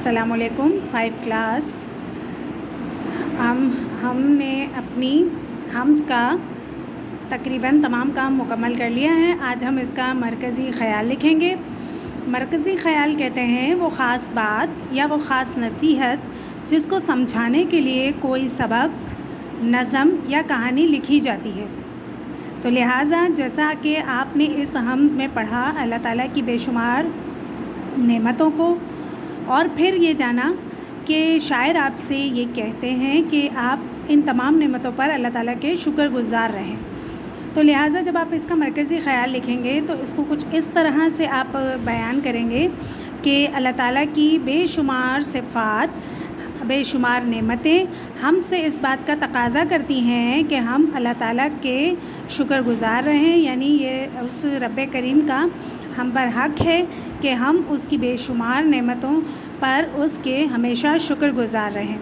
अस्सलाम वालेकुम 5 क्लास। हमने अपनी हम का तकरीबन तमाम काम मुकम्मल कर लिया है। आज हम इसका मरकज़ी ख़याल लिखेंगे। मरकज़ी ख़याल कहते हैं वो ख़ास बात या वो ख़ास नसीहत जिसको समझाने के लिए कोई सबक, नज़म या कहानी लिखी जाती है। तो लिहाजा जैसा कि आपने इस हम में पढ़ा अल्लाह ताला की बेशुमार नेमतों को, और फिर ये जाना कि शायर आपसे ये कहते हैं कि आप इन तमाम नेमतों पर अल्लाह ताला के शुक्रगुज़ार रहें। तो लिहाजा जब आप इसका मरकज़ी ख़याल लिखेंगे तो इसको कुछ इस तरह से आप बयान करेंगे कि अल्लाह ताला की बेशुमार सिफ़ात, बेशुमार नेमतें हमसे इस बात का तकाज़ा करती हैं कि हम अल्लाह ताला के शुक्रगुज़ार रहें। यानी ये उस रब्बे करीम का हम पर हक़ है कि हम उसकी बेशुमार नेमतों पर उसके हमेशा शुक्रगुज़ार रहें।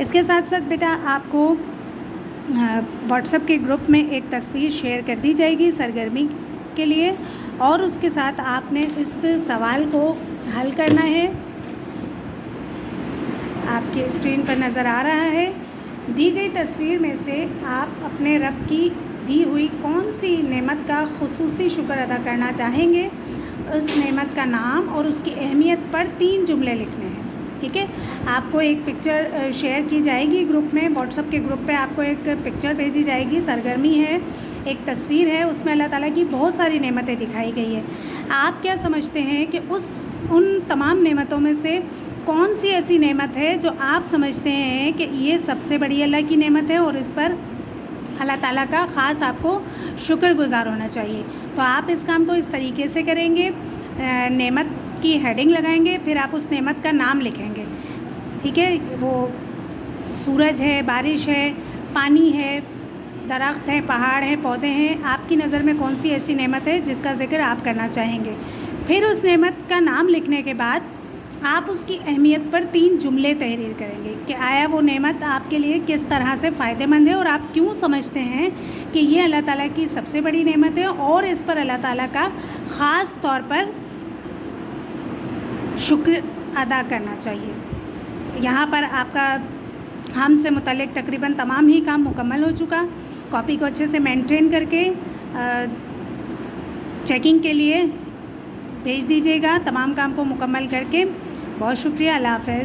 इसके साथ साथ बेटा आपको व्हाट्सएप के ग्रुप में एक तस्वीर शेयर कर दी जाएगी सरगर्मी के लिए, और उसके साथ आपने इस सवाल को हल करना है। आपकी स्क्रीन पर नज़र आ रहा है, दी गई तस्वीर में से आप अपने रब की दी हुई कौन सी नेमत का खुसूसी शुक्र अदा करना चाहेंगे। उस नेमत का नाम और उसकी अहमियत पर 3 जुमले लिखने हैं। ठीक है, आपको एक पिक्चर शेयर की जाएगी ग्रुप में, व्हाट्सएप के ग्रुप पे आपको एक पिक्चर भेजी जाएगी, सरगर्मी है, एक तस्वीर है, उसमें अल्लाह ताला की बहुत सारी नेमतें दिखाई गई है। आप क्या समझते हैं कि उन तमाम नेमतों में से कौन सी ऐसी नेमत है जो आप समझते हैं कि ये सबसे बड़ी अल्लाह की नेमत है और इस पर अल्लाह ताला का ख़ास आपको शुक्रगुज़ार होना चाहिए। तो आप इस काम को इस तरीके से करेंगे, नेमत की हेडिंग लगाएंगे, फिर आप उस नेमत का नाम लिखेंगे। ठीक है, वो सूरज है, बारिश है, पानी है, दरख्त है, पहाड़ है, पौधे हैं, आपकी नज़र में कौन सी ऐसी नेमत है जिसका ज़िक्र आप करना चाहेंगे। फिर उस नेमत का नाम लिखने के बाद आप उसकी अहमियत पर 3 जुमले तहरीर करेंगे कि आया वो नेमत आपके लिए किस तरह से फ़ायदेमंद है और आप क्यों समझते हैं कि ये अल्लाह ताला की सबसे बड़ी नेमत है और इस पर अल्लाह ताला का ख़ास तौर पर शुक्र अदा करना चाहिए। यहाँ पर आपका हमसे मुतल्लिक़ तकरीबन तमाम ही काम मुकम्मल हो चुका। कॉपी को अच्छे से मेंटेन करके चेकिंग के लिए भेज दीजिएगा तमाम काम को मुकम्मल करके। बहुत शुक्रिया, अल्लाह हाफ़िज़।